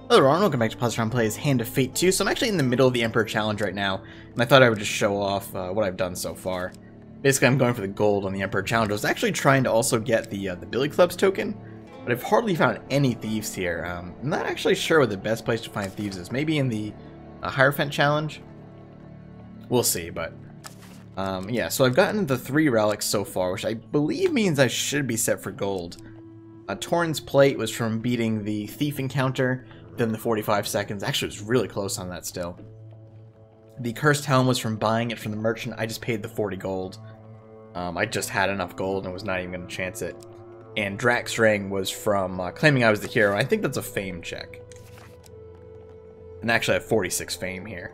Hello everyone, welcome back to Positron Plays Hand of Fate 2. So I'm actually in the middle of the Emperor Challenge right now, and I thought I would just show off what I've done so far. Basically, I'm going for the gold on the Emperor Challenge. I was actually trying to also get the Billy Clubs token, but I've hardly found any thieves here. I'm not actually sure what the best place to find thieves is. Maybe in the Hierophant Challenge? We'll see, but... yeah, so I've gotten the 3 relics so far, which I believe means I should be set for gold. Torn's Plate was from beating the Thief encounter, then the 45 seconds. Actually, it was really close on that still. The Cursed Helm was from buying it from the merchant. I just paid the 40 gold. I just had enough gold and was not even going to chance it. And Drax Ring was from claiming I was the hero. I think that's a fame check. And actually I have 46 fame here.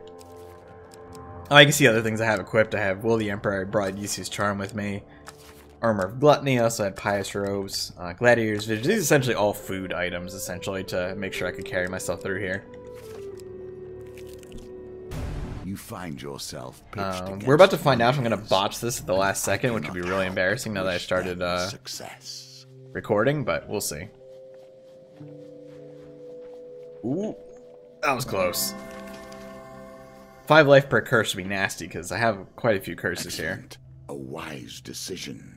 Oh, I can see other things I have equipped. I have Will the Emperor. I brought Yusu's Charm with me. Armor of Gluttony. I also had Pious Robes. Gladiator's Vision. These are essentially all food items, essentially, to make sure I could carry myself through here. You find yourself we're about to find out if I'm going to botch this at the last second, which would be really embarrassing now that I started recording, but we'll see. Ooh, that was close. 5 life per curse would be nasty, because I have quite a few curses here. A wise decision.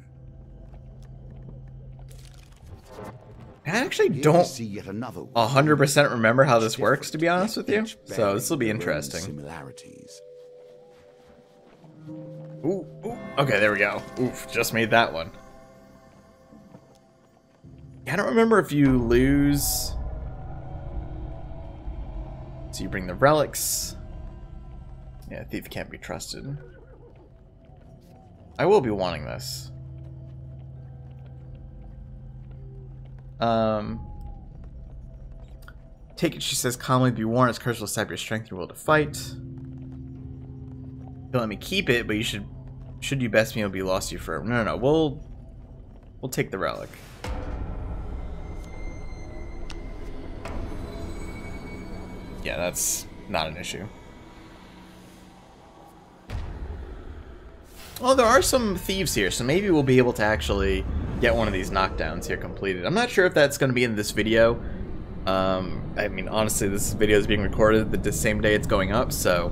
I actually don't 100% remember how this works, to be honest with you. So this will be interesting. Similarities. Ooh, ooh. Okay, there we go. Oof, just made that one. I don't remember if you lose. So you bring the relics. Yeah, Thief can't be trusted. I will be wanting this. Take it, she says calmly, be warned, its curse will sap your strength and will to fight. Don't let me keep it, but you should you best me, it'll be lost to you forever. No, we'll take the relic. Yeah, that's not an issue. Well, there are some thieves here, so maybe we'll be able to actually get one of these knockdowns here completed. I'm not sure if that's going to be in this video. I mean, honestly, this video is being recorded the same day it's going up, so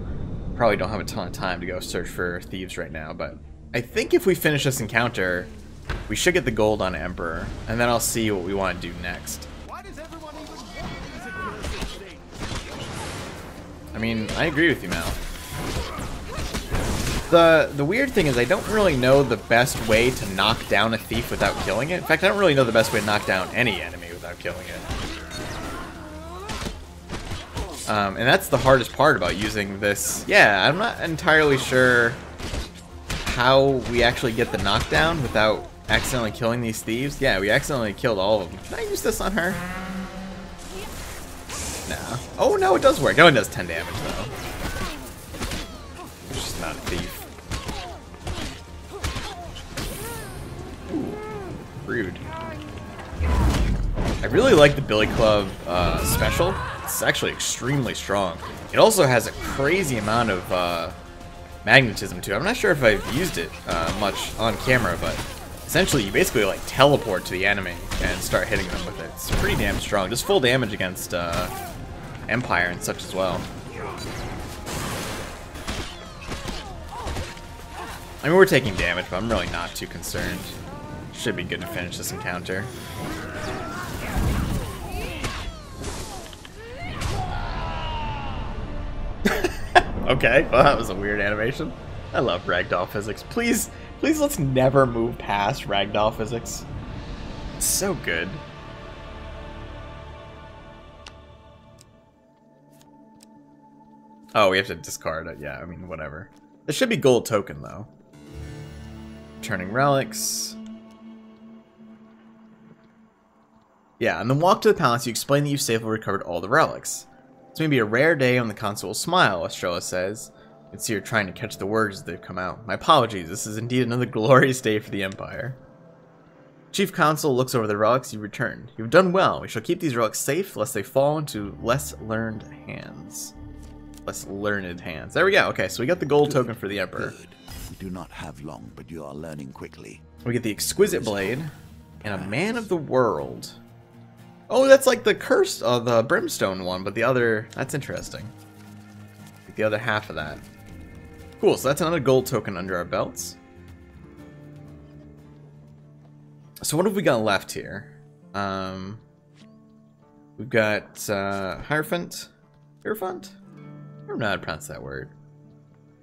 probably don't have a ton of time to go search for thieves right now. But I think if we finish this encounter, we should get the gold on Emperor, and then I'll see what we want to do next. I mean, I agree with you, Mal. The weird thing is I don't really know the best way to knock down a thief without killing it. In fact, I don't really know the best way to knock down any enemy without killing it. And that's the hardest part about using this. Yeah, I'm not entirely sure how we actually get the knockdown without accidentally killing these thieves. Yeah, we accidentally killed all of them. Can I use this on her? Nah. Oh, no, it does work. It only does 10 damage, though. She's not a thief. Rude. I really like the Billy Club special. It's actually extremely strong. It also has a crazy amount of magnetism too. I'm not sure if I've used it much on camera, but essentially you basically like teleport to the enemy and start hitting them with it. It's pretty damn strong. Just full damage against Empire and such as well. I mean, we're taking damage, but I'm really not too concerned. Should be good to finish this encounter. Okay, well that was a weird animation. I love ragdoll physics. Please let's never move past ragdoll physics. It's so good. Oh, we have to discard it. Yeah, I mean, whatever. There should be gold token, though. Turning relics. Yeah, on the walk to the palace, you explain that you've safely recovered all the relics. It's maybe a rare day when the consul will smile, Estrella says. You can see her trying to catch the words as they've come out. My apologies, this is indeed another glorious day for the Empire. Chief Consul looks over the relics you returned. You've done well. We shall keep these relics safe, lest they fall into less learned hands. Less learned hands. There we go. Okay, so we got the gold token for the Emperor. Good. We do not have long, but you are learning quickly. We get the Exquisite Blade and a Man of the World. Oh, that's like the curse of the brimstone one, but the other... That's interesting. Like the other half of that. Cool, so that's another gold token under our belts. So what have we got left here? We've got Hierophant? Hierophant? I don't know how to pronounce that word.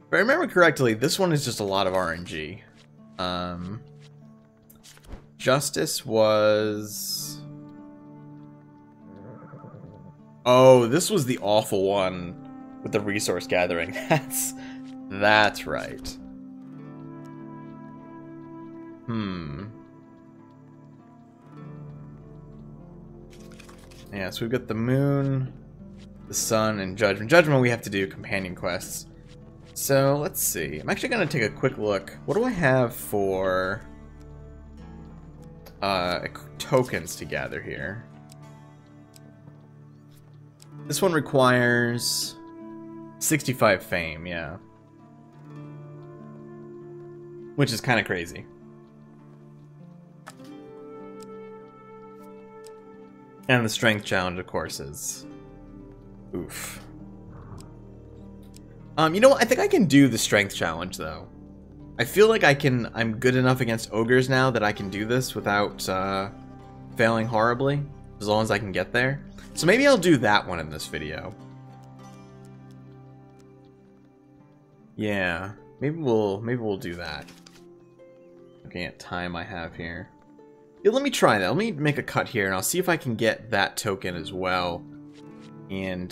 If I remember correctly, this one is just a lot of RNG. Justice was... Oh, this was the awful one with the resource gathering. That's right. Yeah, so we've got the moon, the sun, and judgment. Judgment we have to do companion quests. So, let's see. I'm actually going to take a quick look. What do I have for tokens to gather here? This one requires 65 fame, yeah. Which is kind of crazy. And the strength challenge, of course, is... Oof. You know what? I think I can do the strength challenge, though. I feel like I'm good enough against ogres now that I can do this without failing horribly, as long as I can get there. So maybe I'll do that one in this video. Yeah, maybe we'll do that. Looking at time I have here. Yeah, let me try that. Let me make a cut here, and I'll see if I can get that token as well. And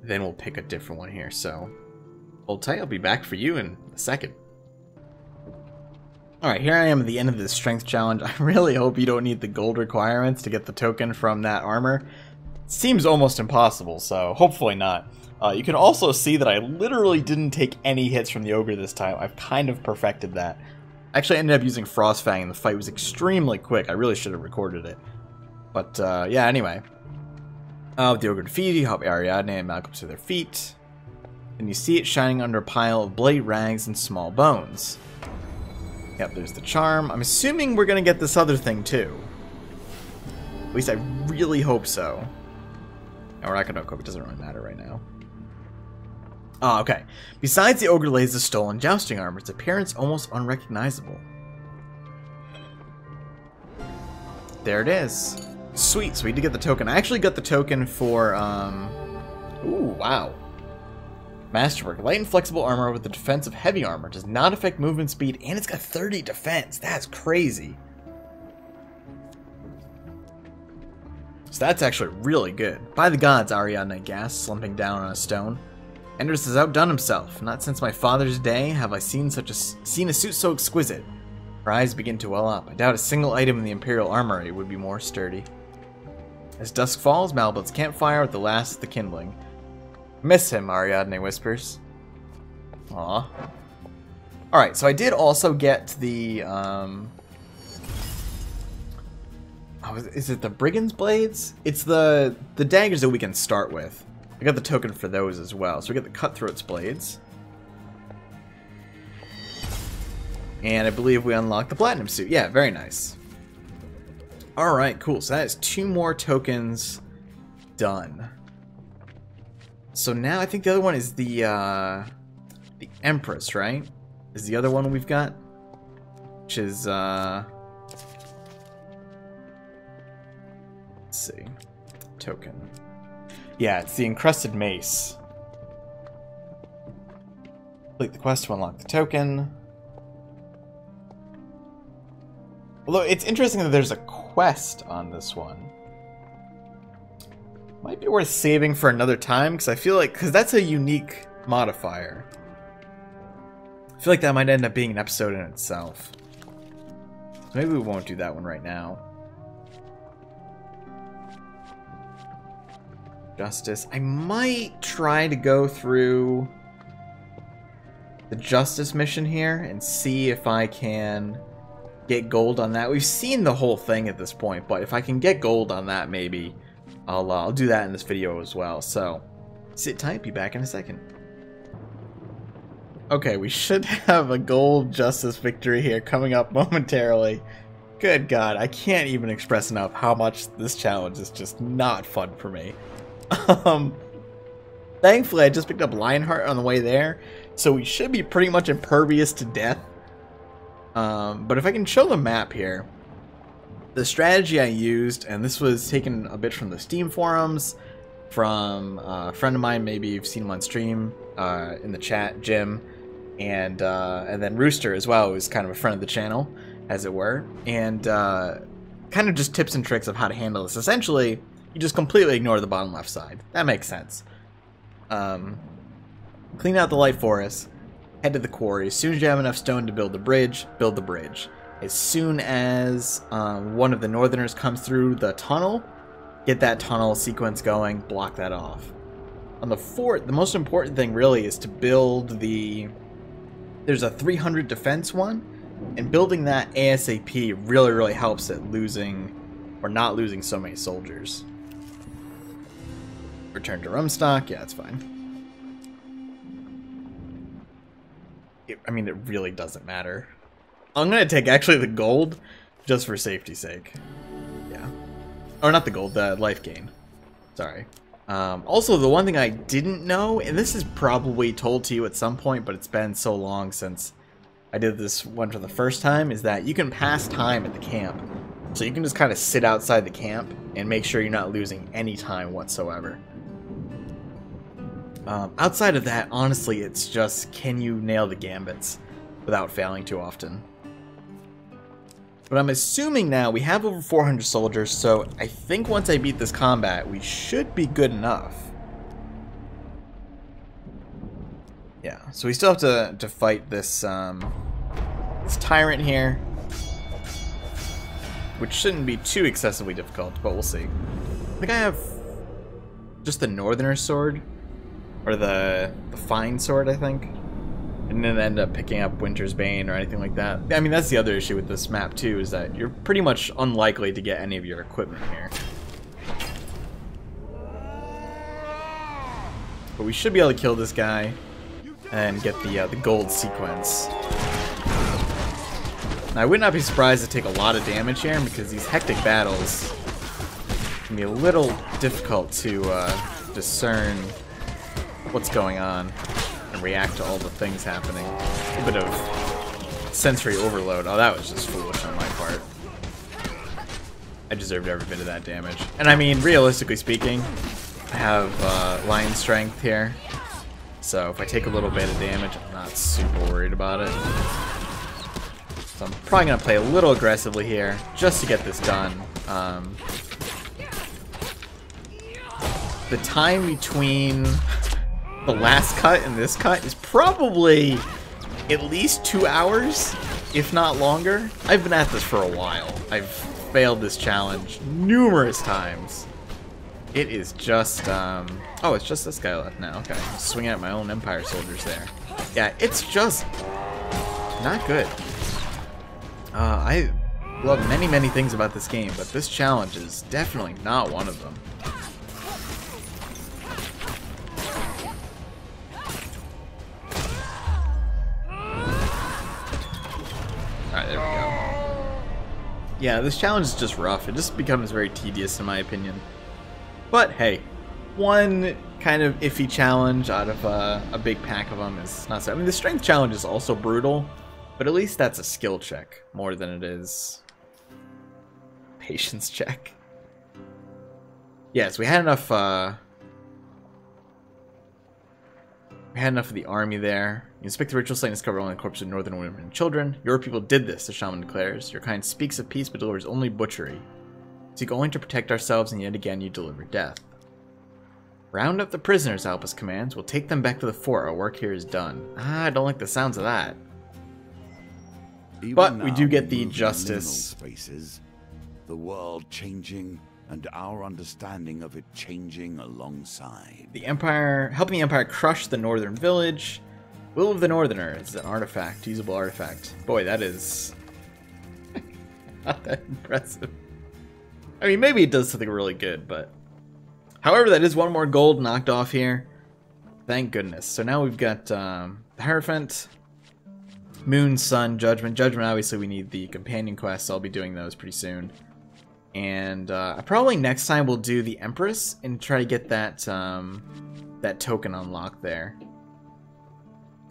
then we'll pick a different one here. So, hold tight. I'll be back for you in a second. Alright, here I am at the end of this strength challenge. I really hope you don't need the gold requirements to get the token from that armor. It seems almost impossible, so hopefully not. You can also see that I literally didn't take any hits from the ogre this time. I've kind of perfected that. Actually, I ended up using Frostfang, and the fight was extremely quick. I really should have recorded it. But, yeah, anyway. With the ogre defeated, you help Ariadne and Malcolm to their feet. And you see it shining under a pile of bloody rags and small bones. Yep, there's the charm. I'm assuming we're going to get this other thing, too. At least I really hope so. No, we're not going to equip it. It doesn't really matter right now. Oh, okay. Besides the ogre lays the stolen jousting armor, its appearance almost unrecognizable. There it is. Sweet, so we did get the token. I actually got the token for, Ooh, wow. Masterwork. Light and flexible armor with the defense of heavy armor. Does not affect movement speed, and it's got 30 defense. That's crazy. So that's actually really good. By the gods, Ariadne gasped, slumping down on a stone. Enders has outdone himself. Not since my father's day have I seen a suit so exquisite. Her eyes begin to well up. I doubt a single item in the Imperial Armory would be more sturdy. As dusk falls, Malbut's campfire with the last of the kindling. Miss him, Ariadne whispers. Aw. Alright, so I did also get the, is it the Brigand's Blades? It's the daggers that we can start with. I got the token for those as well. So we got the Cutthroat's Blades. And I believe we unlocked the Platinum Suit. Yeah, very nice. Alright, cool. So that is 2 more tokens done. So now I think the other one is the Empress, right? Is the other one we've got? Which is, let's see. Token. Yeah, it's the Encrusted Mace. Complete the quest to unlock the token. Although it's interesting that there's a quest on this one. Might be worth saving for another time, because I feel like, because that's a unique modifier. I feel like that might end up being an episode in itself. So maybe we won't do that one right now. Justice. I might try to go through the Justice mission here and see if I can get gold on that. We've seen the whole thing at this point, but if I can get gold on that, maybe I'll do that in this video as well. So sit tight, be back in a second. Okay, we should have a gold Justice victory here coming up momentarily. Good God, I can't even express enough how much this challenge is just not fun for me. Thankfully, I just picked up Lionheart on the way there, so we should be pretty much impervious to death. But if I can show the map here, the strategy I used, and this was taken a bit from the Steam forums, from a friend of mine, maybe you've seen him on stream, in the chat, Jim, and then Rooster as well, who's kind of a friend of the channel, as it were, and kind of just tips and tricks of how to handle this. Essentially, you just completely ignore the bottom left side. That makes sense. Clean out the light forest, head to the quarry. As soon as you have enough stone to build the bridge, build the bridge. As soon as one of the northerners comes through the tunnel, get that tunnel sequence going, block that off. On the fort, the most important thing really is to build the... There's a 300 defense one, and building that ASAP really helps at losing, or not losing so many soldiers. Return to Rumstock, yeah, that's fine. I mean, it really doesn't matter. I'm going to take actually the gold, just for safety's sake. Yeah. Or not the gold, the life gain. Sorry. Also, the one thing I didn't know, and this is probably told to you at some point, but it's been so long since I did this one for the first time, is that you can pass time at the camp. So you can just kind of sit outside the camp and make sure you're not losing any time whatsoever. Outside of that, honestly, it's just, can you nail the gambits without failing too often? But I'm assuming now we have over 400 soldiers, so I think once I beat this combat, we should be good enough. Yeah, so we still have to fight this, this tyrant here, which shouldn't be too excessively difficult, but we'll see. I think I have just the Northerner sword, or the Fine sword, I think. And then end up picking up Winter's Bane or anything like that. I mean, that's the other issue with this map too, is that you're pretty much unlikely to get any of your equipment here. But we should be able to kill this guy and get the gold sequence. Now, I would not be surprised to take a lot of damage here, because these hectic battles can be a little difficult to discern what's going on and react to all the things happening. A bit of sensory overload. Oh, that was just foolish on my part. I deserved every bit of that damage. And I mean, realistically speaking, I have lion strength here, so if I take a little bit of damage, I'm not super worried about it. So I'm probably going to play a little aggressively here, just to get this done. The time between the last cut and this cut is probably at least 2 hours, if not longer. I've been at this for a while. I've failed this challenge numerous times. It is just, oh, it's just this guy left now. Okay, I'm swinging at my own Empire soldiers there. Yeah, it's just not good. I love many things about this game, but this challenge is definitely not one of them. Alright, there we go. Yeah, this challenge is just rough. It just becomes very tedious in my opinion. But hey, one kind of iffy challenge out of a big pack of them is not so... I mean, the strength challenge is also brutal, but at least that's a skill check more than it is patience check. Yes, we had enough of the army there. You inspect the ritual site and discover only the corpses of northern women and children. Your people did this, the shaman declares. Your kind speaks of peace but delivers only butchery. Seek only to protect ourselves, and yet again you deliver death. Round up the prisoners, Albus commands. We'll take them back to the fort. Our work here is done. Ah, I don't like the sounds of that. But we do get the justice. Spaces, the world changing, and our understanding of it changing alongside. The Empire, helping the Empire crush the northern village. Will of the Northerner is an artifact, usable artifact. Boy, that is not that impressive. I mean, maybe it does something really good, but... However, that is one more gold knocked off here. Thank goodness. So now we've got the Hierophant. Moon, Sun, Judgment. Judgment, obviously, we need the companion quests. I'll be doing those pretty soon. And probably next time we'll do the Empress and try to get that that token unlocked there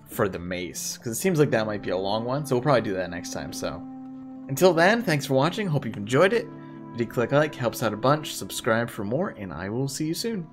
for the mace, because it seems like that might be a long one, so we'll probably do that next time. So until then, thanks for watching. Hope you've enjoyed it. If you click like, helps out a bunch. Subscribe for more, and I will see you soon.